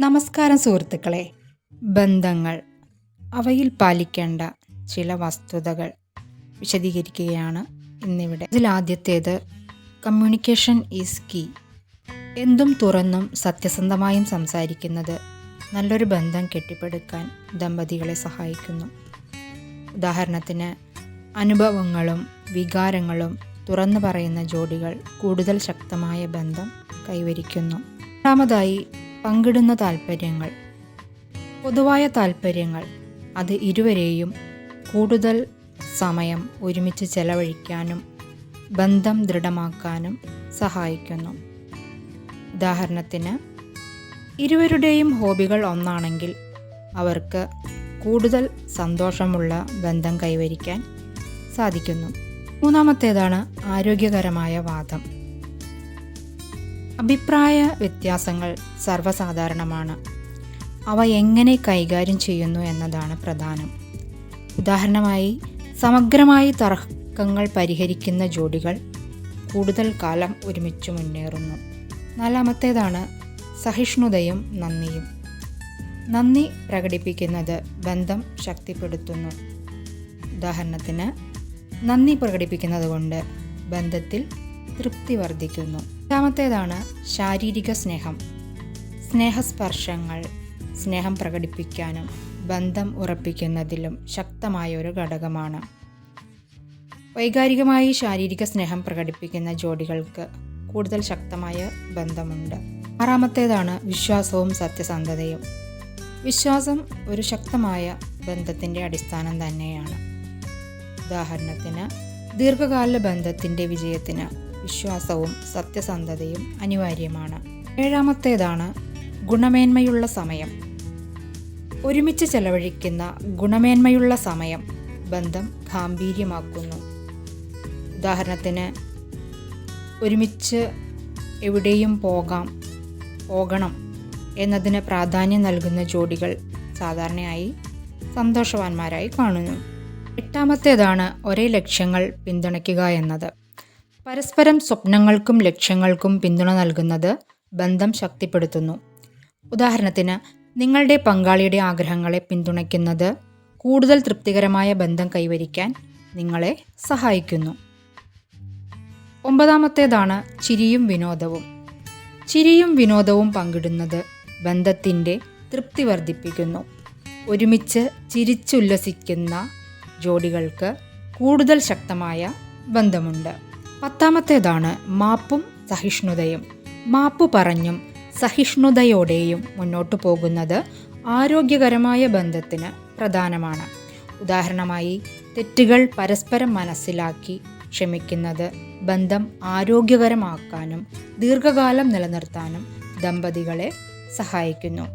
നമസ്കാരം സുഹൃത്തുക്കളെ. ബന്ധങ്ങൾ, അവയിൽ പാലിക്കേണ്ട ചില വസ്തുതകൾ വിശദീകരിക്കുകയാണ് ഇന്നിവിടെ. ഇതിലാദ്യത്തേത് കമ്മ്യൂണിക്കേഷൻ ഈസ് കീ. എന്തും തുറന്നും സത്യസന്ധമായും സംസാരിക്കുന്നത് നല്ലൊരു ബന്ധം കെട്ടിപ്പടുക്കാൻ ദമ്പതികളെ സഹായിക്കുന്നു. ഉദാഹരണത്തിന്, അനുഭവങ്ങളും വികാരങ്ങളും തുറന്നു പറയുന്ന ജോഡികൾ കൂടുതൽ ശക്തമായ ബന്ധം കൈവരിക്കുന്നു. രണ്ടാമതായി, പങ്കിടുന്ന താൽപ്പര്യങ്ങൾ. പൊതുവായ താൽപ്പര്യങ്ങൾ അത് ഇരുവരെയും കൂടുതൽ സമയം ഒരുമിച്ച് ചെലവഴിക്കാനും ബന്ധം ദൃഢമാക്കാനും സഹായിക്കുന്നു. ഉദാഹരണത്തിന്, ഇരുവരുടെയും ഹോബികൾ ഒന്നാണെങ്കിൽ അവർക്ക് കൂടുതൽ സന്തോഷമുള്ള ബന്ധം കൈവരിക്കാൻ സാധിക്കുന്നു. മൂന്നാമത്തേതാണ് ആരോഗ്യകരമായ വാദം. അഭിപ്രായ വ്യത്യാസങ്ങൾ സർവ്വസാധാരണമാണ്. അവ എങ്ങനെ കൈകാര്യം ചെയ്യുന്നു എന്നതാണ് പ്രധാനം. ഉദാഹരണമായി, സമഗ്രമായി തർക്കങ്ങൾ പരിഹരിക്കുന്ന ജോഡികൾ കൂടുതൽ കാലം ഒരുമിച്ച് മുന്നേറുന്നു. നാലാമത്തേതാണ് സഹിഷ്ണുതയും നന്ദിയും. നന്ദി പ്രകടിപ്പിക്കുന്നത് ബന്ധം ശക്തിപ്പെടുത്തുന്നു. ഉദാഹരണത്തിന്, നന്ദി പ്രകടിപ്പിക്കുന്നത് കൊണ്ട് ബന്ധത്തിൽ തൃപ്തി വർദ്ധിക്കുന്നു. രണ്ടാമത്തേതാണ് ശാരീരിക സ്നേഹം. സ്നേഹസ്പർശങ്ങൾ സ്നേഹം പ്രകടിപ്പിക്കാനും ബന്ധം ഉറപ്പിക്കുന്നതിലും ശക്തമായ ഒരു ഘടകമാണ്. വൈകാരികമായി ശാരീരിക സ്നേഹം പ്രകടിപ്പിക്കുന്ന ജോഡികൾക്ക് കൂടുതൽ ശക്തമായ ബന്ധമുണ്ട്. ആറാമത്തേതാണ് വിശ്വാസവും സത്യസന്ധതയും. വിശ്വാസം ഒരു ശക്തമായ ബന്ധത്തിൻ്റെ അടിസ്ഥാനം തന്നെയാണ്. ഉദാഹരണത്തിന്, ദീർഘകാല ബന്ധത്തിൻ്റെ വിജയത്തിന് വിശ്വാസവും സത്യസന്ധതയും അനിവാര്യമാണ്. ഏഴാമത്തേതാണ് ഗുണമേന്മയുള്ള സമയം. ഒരുമിച്ച് ചെലവഴിക്കുന്ന ഗുണമേന്മയുള്ള സമയം ബന്ധം ഗാംഭീര്യമാക്കുന്നു. ഉദാഹരണത്തിന്, ഒരുമിച്ച് എവിടെയും പോകണം എന്നതിന് പ്രാധാന്യം നൽകുന്ന ജോഡികൾ സാധാരണയായി സന്തോഷവാന്മാരായി കാണുന്നു. എട്ടാമത്തേതാണ് ഒരേ ലക്ഷ്യങ്ങൾ പിന്തുണയ്ക്കുക എന്നത്. പരസ്പരം സ്വപ്നങ്ങൾക്കും ലക്ഷ്യങ്ങൾക്കും പിന്തുണ നൽകുന്നത് ബന്ധം ശക്തിപ്പെടുത്തുന്നു. ഉദാഹരണത്തിന്, നിങ്ങളുടെ പങ്കാളിയുടെ ആഗ്രഹങ്ങളെ പിന്തുണയ്ക്കുന്നത് കൂടുതൽ തൃപ്തികരമായ ബന്ധം കൈവരിക്കാൻ നിങ്ങളെ സഹായിക്കുന്നു. ഒമ്പതാമത്തേതാണ് ചിരിയും വിനോദവും. ചിരിയും വിനോദവും പങ്കിടുന്നത് ബന്ധത്തിൻ്റെ തൃപ്തി വർദ്ധിപ്പിക്കുന്നു. ഒരുമിച്ച് ചിരിച്ചുല്ലസിക്കുന്ന ജോഡികൾക്ക് കൂടുതൽ ശക്തമായ ബന്ധമുണ്ട്. പത്താമത്തേതാണ് മാപ്പും സഹിഷ്ണുതയും. മാപ്പ് പറഞ്ഞും സഹിഷ്ണുതയോടെയും മുന്നോട്ടു പോകുന്നത് ആരോഗ്യകരമായ ബന്ധത്തിന് പ്രധാനമാണ്. ഉദാഹരണമായി, തെറ്റുകൾ പരസ്പരം മനസ്സിലാക്കി ക്ഷമിക്കുന്നത് ബന്ധം ആരോഗ്യകരമാക്കാനും ദീർഘകാലം നിലനിർത്താനും ദമ്പതികളെ സഹായിക്കുന്നു.